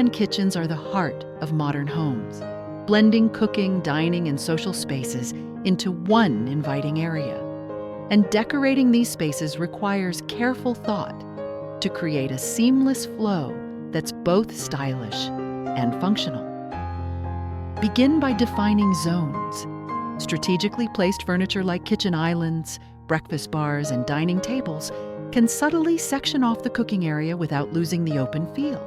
plan kitchens are the heart of modern homes, blending cooking, dining, and social spaces into one inviting area. And decorating these spaces requires careful thought to create a seamless flow that's both stylish and functional. Begin by defining zones. Strategically placed furniture like kitchen islands, breakfast bars, and dining tables can subtly section off the cooking area without losing the open feel.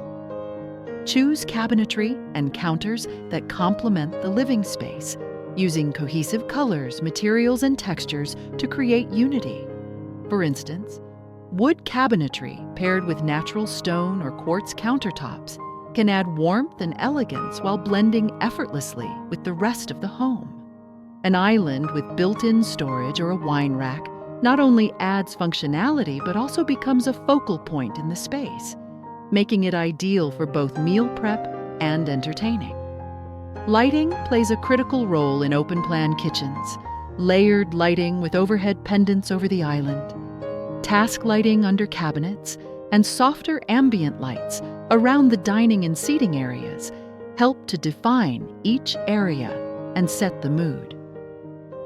Choose cabinetry and counters that complement the living space, using cohesive colors, materials, and textures to create unity. For instance, wood cabinetry paired with natural stone or quartz countertops can add warmth and elegance while blending effortlessly with the rest of the home. An island with built-in storage or a wine rack not only adds functionality but also becomes a focal point in the space, making it ideal for both meal prep and entertaining. Lighting plays a critical role in open-plan kitchens. Layered lighting with overhead pendants over the island, task lighting under cabinets, and softer ambient lights around the dining and seating areas help to define each area and set the mood.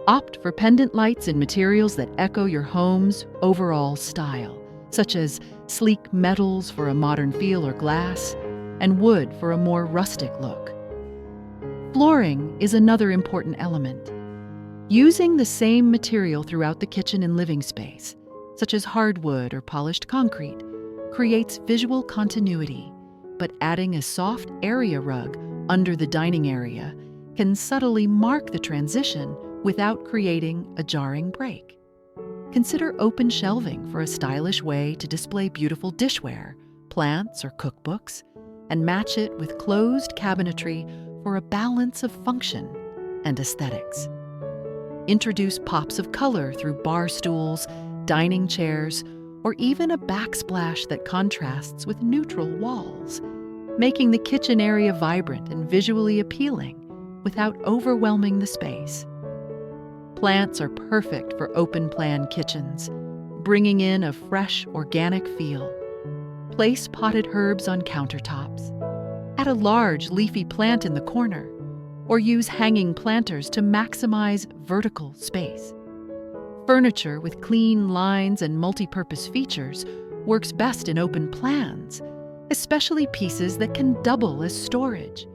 Opt for pendant lights in materials that echo your home's overall style, such as sleek metals for a modern feel or glass, and wood for a more rustic look. Flooring is another important element. Using the same material throughout the kitchen and living space, such as hardwood or polished concrete, creates visual continuity, but adding a soft area rug under the dining area can subtly mark the transition without creating a jarring break. Consider open shelving for a stylish way to display beautiful dishware, plants, or cookbooks, and match it with closed cabinetry for a balance of function and aesthetics. Introduce pops of color through bar stools, dining chairs, or even a backsplash that contrasts with neutral walls, making the kitchen area vibrant and visually appealing without overwhelming the space. Plants are perfect for open-plan kitchens, bringing in a fresh, organic feel. Place potted herbs on countertops. Add a large, leafy plant in the corner, or use hanging planters to maximize vertical space. Furniture with clean lines and multi-purpose features works best in open plans, especially pieces that can double as storage,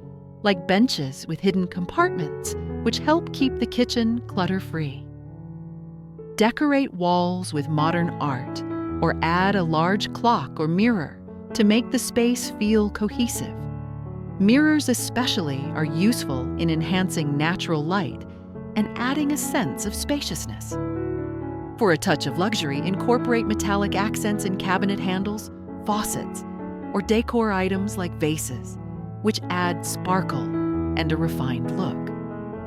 like benches with hidden compartments, which help keep the kitchen clutter-free. Decorate walls with modern art, or add a large clock or mirror to make the space feel cohesive. Mirrors especially are useful in enhancing natural light and adding a sense of spaciousness. For a touch of luxury, incorporate metallic accents in cabinet handles, faucets, or decor items like vases, which add sparkle and a refined look.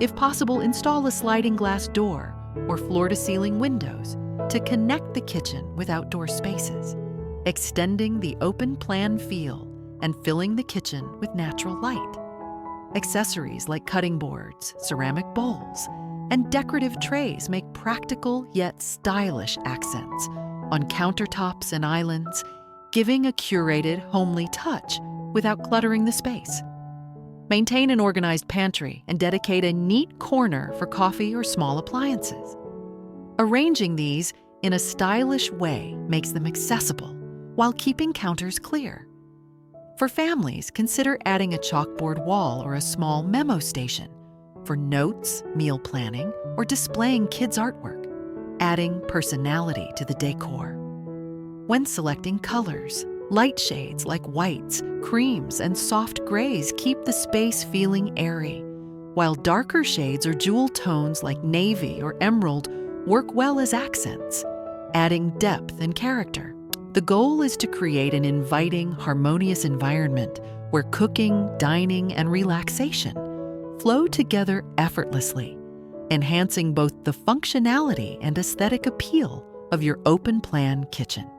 If possible, install a sliding glass door or floor-to-ceiling windows to connect the kitchen with outdoor spaces, extending the open-plan feel and filling the kitchen with natural light. Accessories like cutting boards, ceramic bowls, and decorative trays make practical yet stylish accents on countertops and islands, giving a curated, homely touch without cluttering the space. Maintain an organized pantry and dedicate a neat corner for coffee or small appliances. Arranging these in a stylish way makes them accessible while keeping counters clear. For families, consider adding a chalkboard wall or a small memo station for notes, meal planning, or displaying kids' artwork, adding personality to the decor. When selecting colors, light shades like whites, creams, and soft grays keep the space feeling airy, while darker shades or jewel tones like navy or emerald work well as accents, adding depth and character. The goal is to create an inviting, harmonious environment where cooking, dining, and relaxation flow together effortlessly, enhancing both the functionality and aesthetic appeal of your open-plan kitchen.